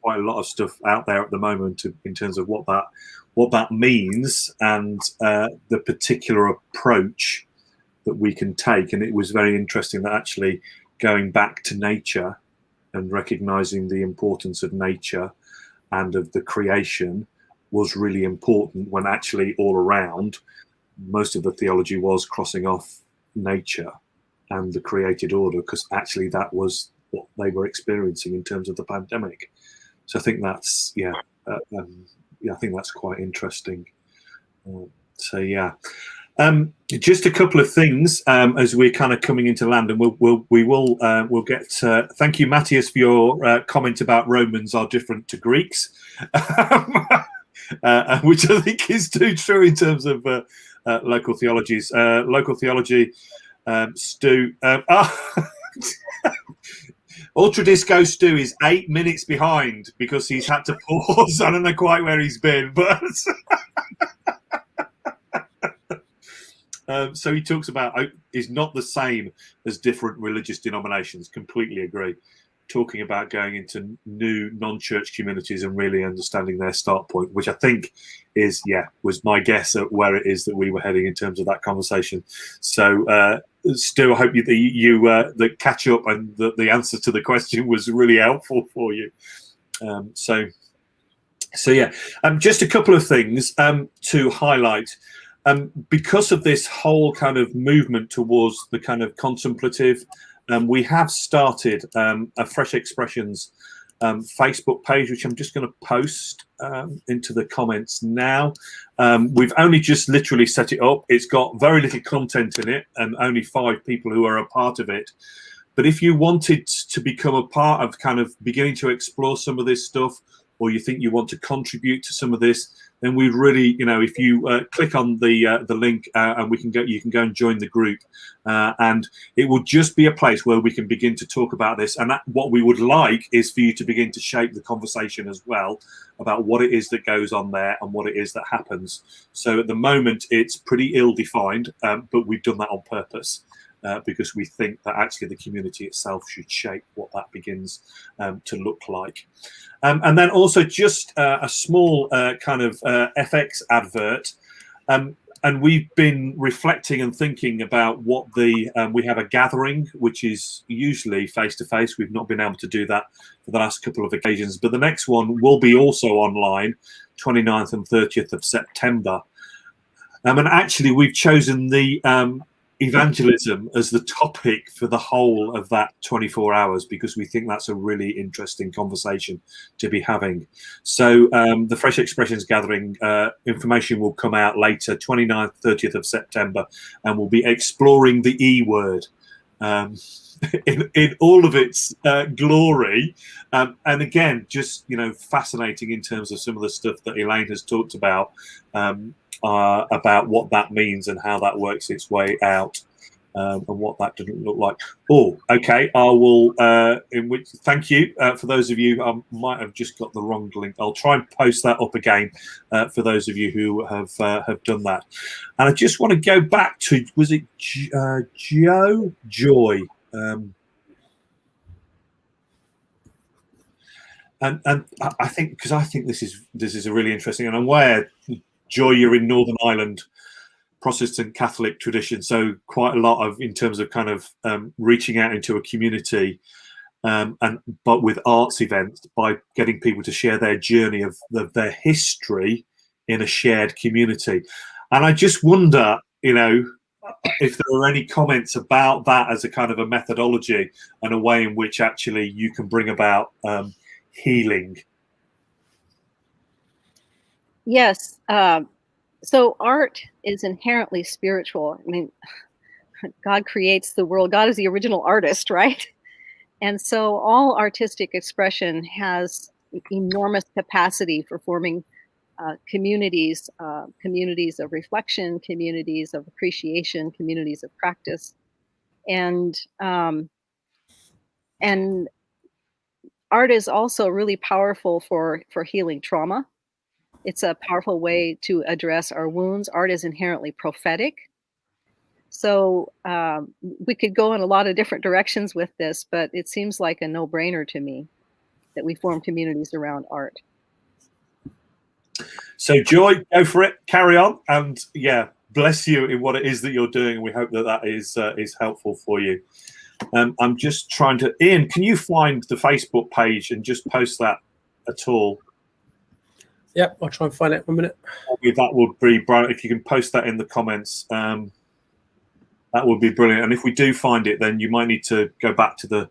quite a lot of stuff out there at the moment in terms of what that means and the particular approach that we can take. And it was very interesting that actually going back to nature and recognizing the importance of nature and of the creation was really important, when actually all around most of the theology was crossing off nature and the created order, because actually that was what they were experiencing in terms of the pandemic. So I think that's I think that's quite interesting. Just a couple of things as we're kind of coming into land, and we'll get. Thank you, Matthias, for your comment about Romans are different to Greeks, which I think is too true in terms of local theologies. Local theology, Stu. Ultra Disco Stu is 8 minutes behind because he's had to pause. I don't know quite where he's been, but so he talks about is not the same as different religious denominations. Completely agree. Talking about going into new non-church communities and really understanding their start point, which I think was my guess at where it is that we were heading in terms of that conversation. So Stu, I hope the catch up and the answer to the question was really helpful for you. Just a couple of things to highlight. Because of this whole kind of movement towards the kind of contemplative, we have started a Fresh Expressions Facebook page, which I'm just going to post into the comments now. We've only just literally set it up. It's got very little content in it and only 5 people who are a part of it. But if you wanted to become a part of kind of beginning to explore some of this stuff, or you think you want to contribute to some of this, then we'd really, if you click on the link and you can go and join the group, and it will just be a place where we can begin to talk about this. And what we would like is for you to begin to shape the conversation as well about what it is that goes on there and what it is that happens. So at the moment, it's pretty ill-defined, but we've done that on purpose. Because we think that actually the community itself should shape what that begins to look like. And then also just a small kind of FX advert. And we've been reflecting and thinking about what we have a gathering, which is usually face-to-face. We've not been able to do that for the last couple of occasions. But the next one will be also online, 29th and 30th of September. And actually, we've chosen the evangelism as the topic for the whole of that 24 hours because we think that's a really interesting conversation to be having. So the Fresh Expressions gathering information will come out later, 29th, 30th of September, and we'll be exploring the E word in all of its glory. And again, just, fascinating in terms of some of the stuff that Elaine has talked about what that means and how that works its way out, and what that doesn't look like. Oh, okay. I will. Thank you for those of you. I might have just got the wrong link. I'll try and post that up again for those of you who have done that. And I just want to go back to, was it Joy? And I think this is a really interesting, and I'm aware, Joy, you're in Northern Ireland, Protestant Catholic tradition, so quite a lot of in terms of kind of reaching out into a community, but with arts events by getting people to share their journey of their history in a shared community. And I just wonder, if there are any comments about that as a kind of a methodology and a way in which actually you can bring about healing. Yes. So art is inherently spiritual. I mean, God creates the world. God is the original artist, right? And so all artistic expression has enormous capacity for forming communities of reflection, communities of appreciation, communities of practice. And art is also really powerful for healing trauma. It's a powerful way to address our wounds. Art is inherently prophetic. So we could go in a lot of different directions with this, but it seems like a no-brainer to me that we form communities around art. So Joy, go for it, carry on, and bless you in what it is that you're doing, and we hope that is helpful for you. I'm just trying to, Ian, can you find the Facebook page and just post that at all? Yep, I'll try and find it 1 minute. That would be brilliant if you can post that in the comments. That would be brilliant. And if we do find it, then you might need to go back to the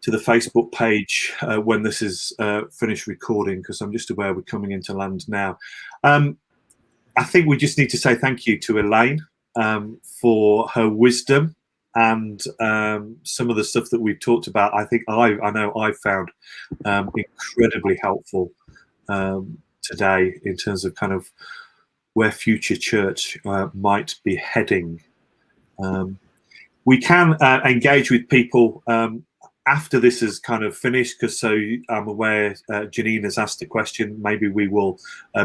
Facebook page when this is finished recording, because I'm just aware we're coming into land now. I think we just need to say thank you to Elaine for her wisdom and some of the stuff that we've talked about. I think I know I found incredibly helpful today in terms of kind of where future church might be heading. We can engage with people after this is kind of finished, because so I'm aware Janine has asked a question. Maybe we will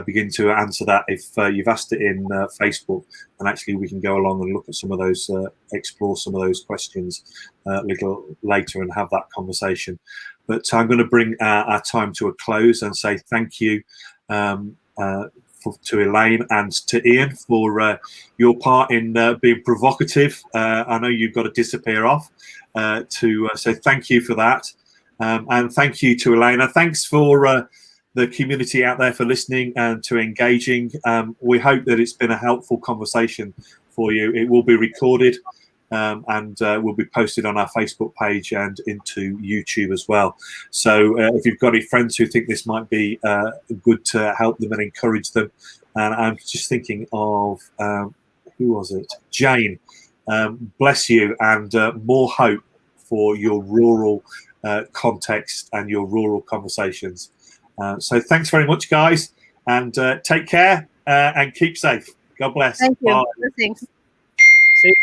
begin to answer that if you've asked it in Facebook, and actually we can go along and look at some of those, explore some of those questions a little later and have that conversation. But I'm going to bring our time to a close and say thank you to Elaine and to Ian for your part in being provocative. I know you've got to disappear off to say thank you for that, and thank you to Elaine. Thanks for the community out there for listening and to engaging. We hope that it's been a helpful conversation for you. It will be recorded and will be posted on our Facebook page and into YouTube as well. So if you've got any friends who think this might be good to help them and encourage them, and I'm just thinking of who was it? Jane. Bless you, and more hope for your rural context and your rural conversations. So thanks very much, guys, and take care and keep safe. God bless. Thank you. See you.